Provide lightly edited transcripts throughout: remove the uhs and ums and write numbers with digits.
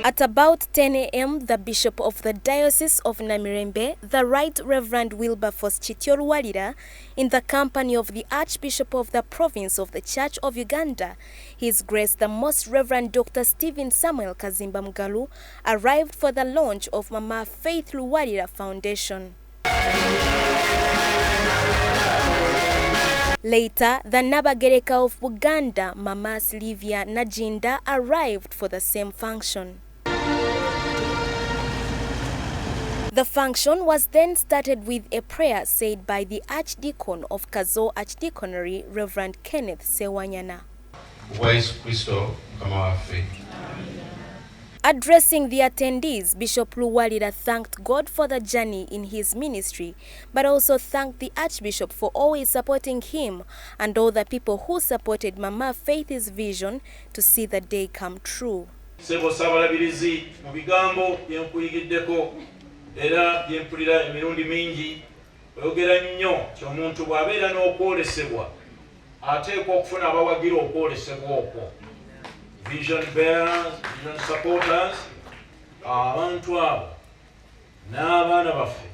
At about 10 a.m., the Bishop of the Diocese of Namirembe, the Right Reverend Wilberforce Kityo Luwalira, in the company of the Archbishop of the Province of the Church of Uganda, His Grace the Most Reverend Dr. Stephen Samuel Kaziimba Mugalu, arrived for the launch of Maama Faith Luwalira Foundation. Later, the Nabagereka of Buganda, Mama Sylvia Nagginda, arrived for the same function. The function was then started with a prayer said by the Archdeacon of Kazo Archdeaconry, Reverend Kenneth Sewanyana. Addressing the attendees, Bishop Luwalira thanked God for the journey in his ministry, but also thanked the Archbishop for always supporting him and all the people who supported Maama Faith's vision to see the day come true. Era byempulira emirundi mingi oyogera nnyo ky'omuntu bw'abeera n'okwolesebwa ateekwa okufuna abawagira okwolesebwa okwo. Vision bearers, vision supporters, abantu abo n'abaana baffe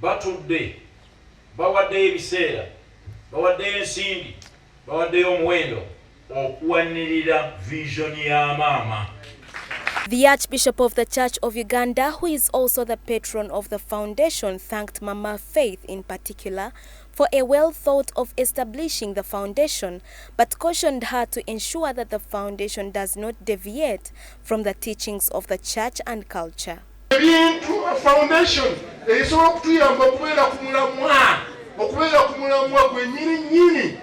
batudde bawaddeyo ebiseera, bawaddeyo ensimbi, bawaddeyo omuwendo okuwanirira vision ya maama. The Archbishop of the Church of Uganda, who is also the patron of the foundation, thanked Maama Faith in particular for a well thought of establishing the foundation, but cautioned her to ensure that the foundation does not deviate from the teachings of the church and culture. Foundation esobola okutuyamba okubeera ku mulamwa gwe nnyini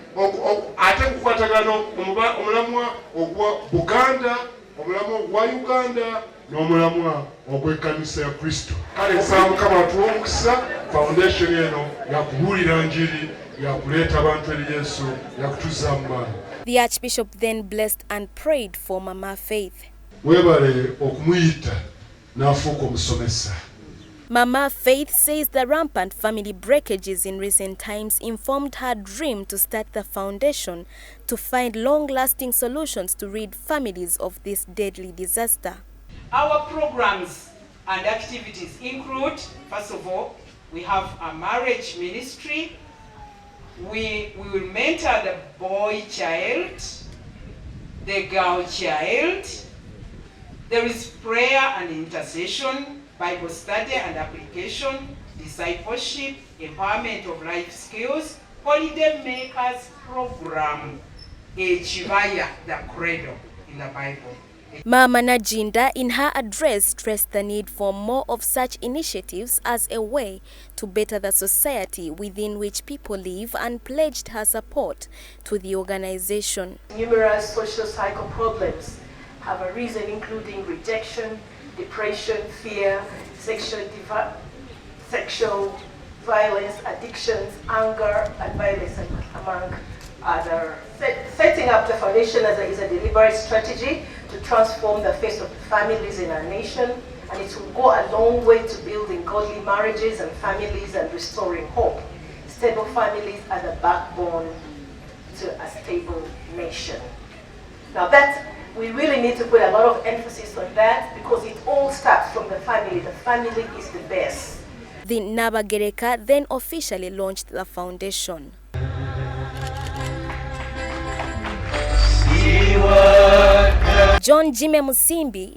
ate kukwatagana omulamwa ogwa Buganda, omulamwa ogwa Uganda n'omulamwa ogw'ekkanisa ya Kristo. Kale nsaba Mukama atuwe omukisa foundation eno yakubuulira njiri, yakuleeta abantu eri Yesu, yakutuzza mu maanyi. The Archbishop then blessed and prayed for Maama Faith. Weebale okumuyita n'afuuka omusomesa. Maama Faith says the rampant family breakages in recent times informed her dream to start the foundation to find long-lasting solutions to rid families of this deadly disaster. Our programs and activities include, first of all, we have a marriage ministry. We will mentor the boy child, the girl child. There is prayer and intercession, Bible study and application, discipleship, empowerment of life skills, holiday makers program, Echivaya, the credo in the Bible. Maama Nagginda, in her address, stressed the need for more of such initiatives as a way to better the society within which people live, and pledged her support to the organization. Numerous social cycle problems have arisen, including rejection, depression, fear, sexual violence, addictions, anger, and violence, among others. Setting up the foundation is a deliberate strategy to transform the face of the families in our nation, and it will go a long way to building godly marriages and families and restoring hope. Stable families are the backbone to a stable nation. Now we really need to put a lot of emphasis on that, because it all starts from the family. The family is the best. The Nabagereka then officially launched the foundation. John Jime Musimbi,